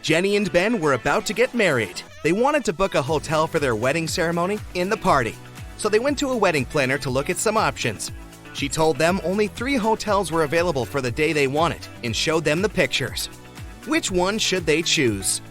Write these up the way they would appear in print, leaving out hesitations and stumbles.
Jenny and Ben were about to get married. They wanted to book a hotel for their wedding ceremony in the party. So they went to a wedding planner to look at some options. She told them only 3 hotels were available for the day they wanted and showed them the pictures. Which one should they choose?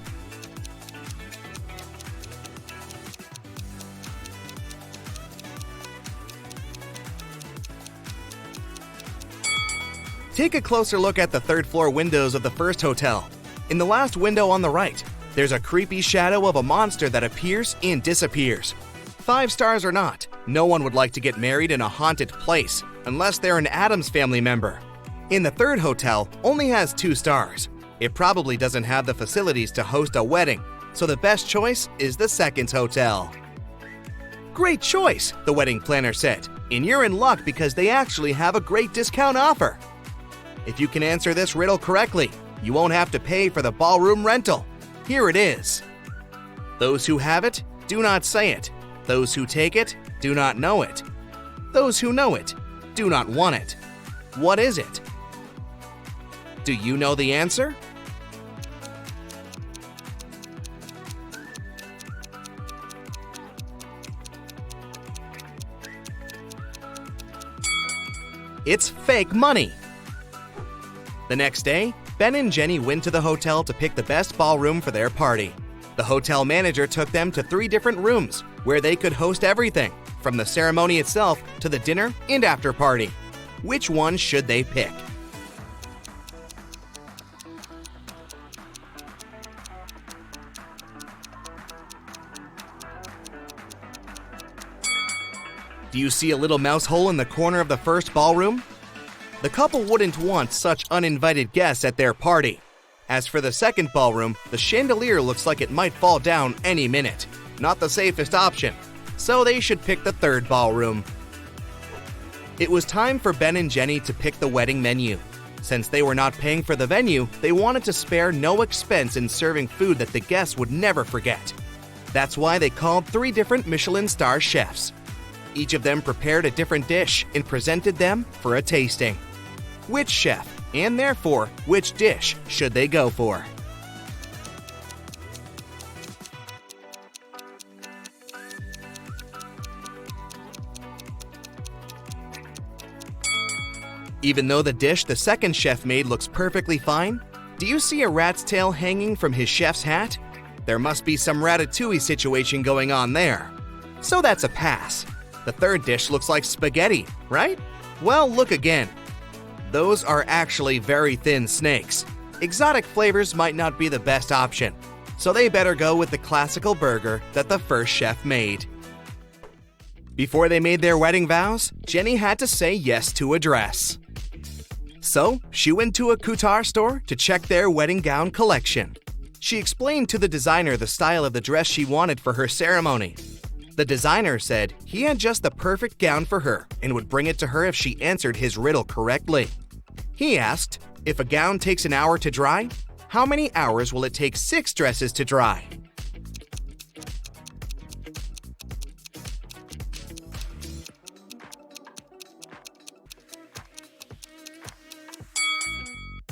Take a closer look at the third-floor windows of the first hotel. In the last window on the right, there's a creepy shadow of a monster that appears and disappears. 5 stars or not, no one would like to get married in a haunted place unless they're an Addams Family member. In the third hotel, only has 2 stars. It probably doesn't have the facilities to host a wedding, so the best choice is the second hotel. Great choice, the wedding planner said, and you're in luck because they actually have a great discount offer. If you can answer this riddle correctly, you won't have to pay for the ballroom rental. Here it is. Those who have it, do not say it. Those who take it, do not know it. Those who know it, do not want it. What is it? Do you know the answer? It's fake money. The next day, Ben and Jenny went to the hotel to pick the best ballroom for their party. The hotel manager took them to 3 different rooms where they could host everything, from the ceremony itself to the dinner and after party. Which one should they pick? Do you see a little mouse hole in the corner of the first ballroom? The couple wouldn't want such uninvited guests at their party. As for the second ballroom, the chandelier looks like it might fall down any minute. Not the safest option, so they should pick the third ballroom. It was time for Ben and Jenny to pick the wedding menu. Since they were not paying for the venue, they wanted to spare no expense in serving food that the guests would never forget. That's why they called 3 different Michelin star chefs. Each of them prepared a different dish and presented them for a tasting. Which chef, and therefore which dish, should they go for? Even though the dish the second chef made looks perfectly fine, do you see a rat's tail hanging from his chef's hat? There must be some ratatouille situation going on there. So that's a pass. The third dish looks like spaghetti, right? Well, look again. Those are actually very thin snakes. Exotic flavors might not be the best option, so they better go with the classical burger that the first chef made. Before they made their wedding vows, Jenny had to say yes to a dress. So, she went to a couture store to check their wedding gown collection. She explained to the designer the style of the dress she wanted for her ceremony. The designer said he had just the perfect gown for her and would bring it to her if she answered his riddle correctly. He asked, if a gown takes an hour to dry, how many hours will it take 6 dresses to dry?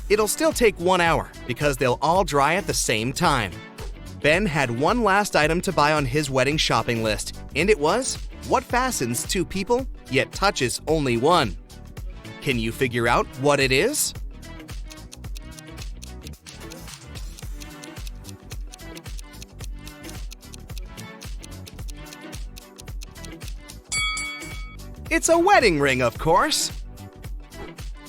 It'll still take 1 hour because they'll all dry at the same time. Ben had one last item to buy on his wedding shopping list, and it was what fastens 2 people yet touches only one. Can you figure out what it is? It's a wedding ring, of course.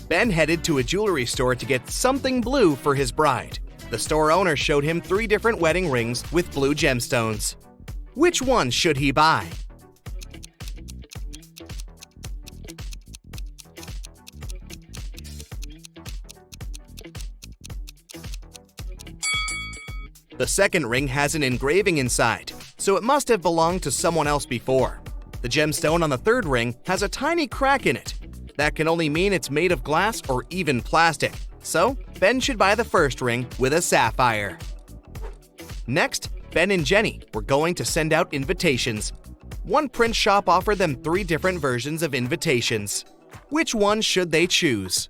Ben headed to a jewelry store to get something blue for his bride. The store owner showed him 3 different wedding rings with blue gemstones. Which one should he buy? The second ring has an engraving inside, so it must have belonged to someone else before. The gemstone on the third ring has a tiny crack in it. That can only mean it's made of glass or even plastic. So, Ben should buy the first ring with a sapphire. Next, Ben and Jenny were going to send out invitations. One print shop offered them 3 different versions of invitations. Which one should they choose?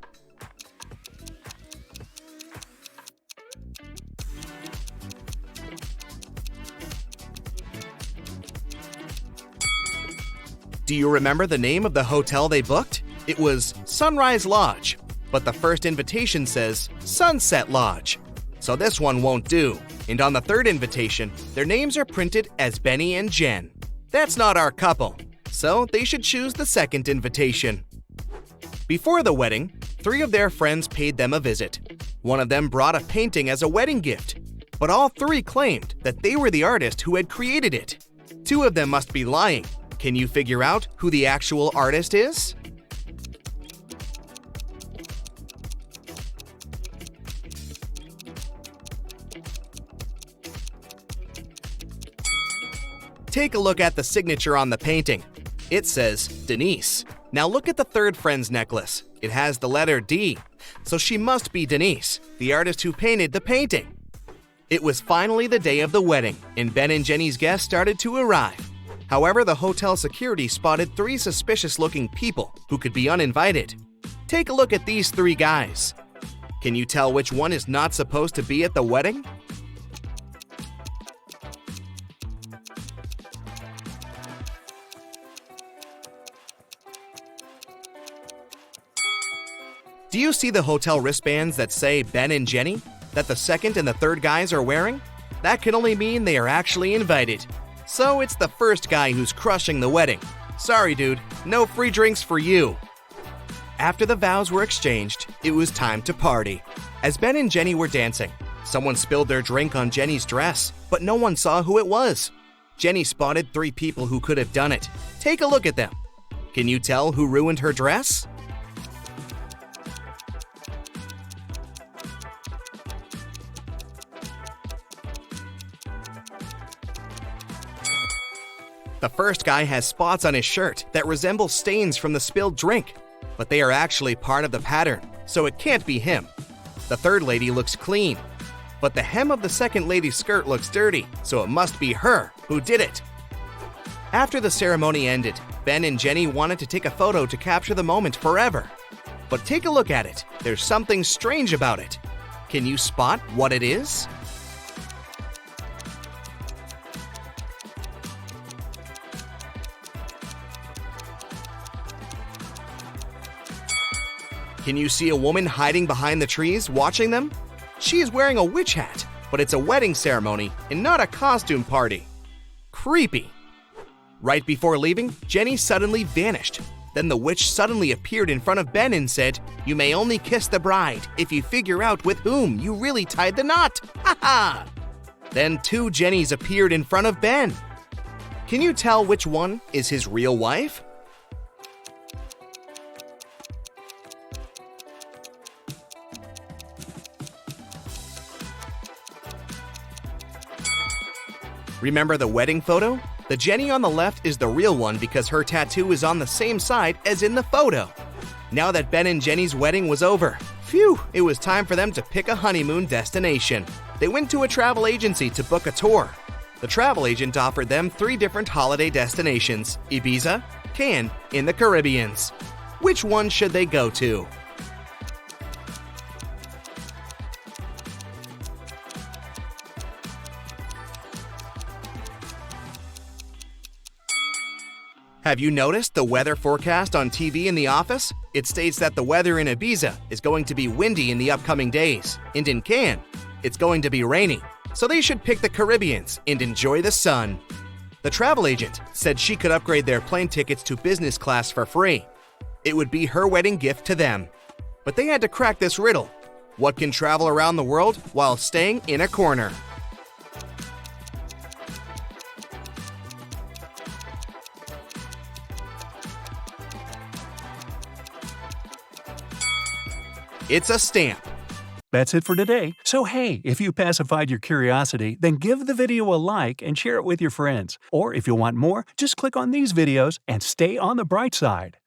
Do you remember the name of the hotel they booked? It was Sunrise Lodge, but the first invitation says Sunset Lodge. So this one won't do. And on the third invitation, their names are printed as Benny and Jen. That's not our couple, so they should choose the second invitation. Before the wedding, 3 of their friends paid them a visit. One of them brought a painting as a wedding gift, but all 3 claimed that they were the artist who had created it. 2 of them must be lying. Can you figure out who the actual artist is? Take a look at the signature on the painting. It says Denise. Now look at the third friend's necklace. It has the letter D, so she must be Denise, the artist who painted the painting. It was finally the day of the wedding, and Ben and Jenny's guests started to arrive. However, the hotel security spotted 3 suspicious-looking people who could be uninvited. Take a look at these 3 guys. Can you tell which one is not supposed to be at the wedding? Do you see the hotel wristbands that say Ben and Jenny, that the second and the third guys are wearing? That can only mean they are actually invited. So it's the first guy who's crushing the wedding. Sorry, dude, no free drinks for you. After the vows were exchanged, it was time to party. As Ben and Jenny were dancing, someone spilled their drink on Jenny's dress, but no one saw who it was. Jenny spotted 3 people who could have done it. Take a look at them. Can you tell who ruined her dress? The first guy has spots on his shirt that resemble stains from the spilled drink, but they are actually part of the pattern, so it can't be him. The third lady looks clean, but the hem of the second lady's skirt looks dirty, so it must be her who did it. After the ceremony ended, Ben and Jenny wanted to take a photo to capture the moment forever. But take a look at it. There's something strange about it. Can you spot what it is? Can you see a woman hiding behind the trees watching them? She is wearing a witch hat, but it's a wedding ceremony and not a costume party. Creepy. Right before leaving, Jenny suddenly vanished. Then the witch suddenly appeared in front of Ben and said, "You may only kiss the bride if you figure out with whom you really tied the knot." Ha ha! Then 2 Jennys appeared in front of Ben. Can you tell which one is his real wife? Remember the wedding photo? The Jenny on the left is the real one because her tattoo is on the same side as in the photo. Now that Ben and Jenny's wedding was over, phew, it was time for them to pick a honeymoon destination. They went to a travel agency to book a tour. The travel agent offered them 3 different holiday destinations: Ibiza, Cannes, and the Caribbeans. Which one should they go to? Have you noticed the weather forecast on TV in the office? It states that the weather in Ibiza is going to be windy in the upcoming days, and in Cannes, it's going to be rainy. So they should pick the Caribbeans and enjoy the sun. The travel agent said she could upgrade their plane tickets to business class for free. It would be her wedding gift to them. But they had to crack this riddle. What can travel around the world while staying in a corner? It's a stamp. That's it for today. So hey, if you pacified your curiosity, then give the video a like and share it with your friends. Or if you want more, just click on these videos and stay on the bright side.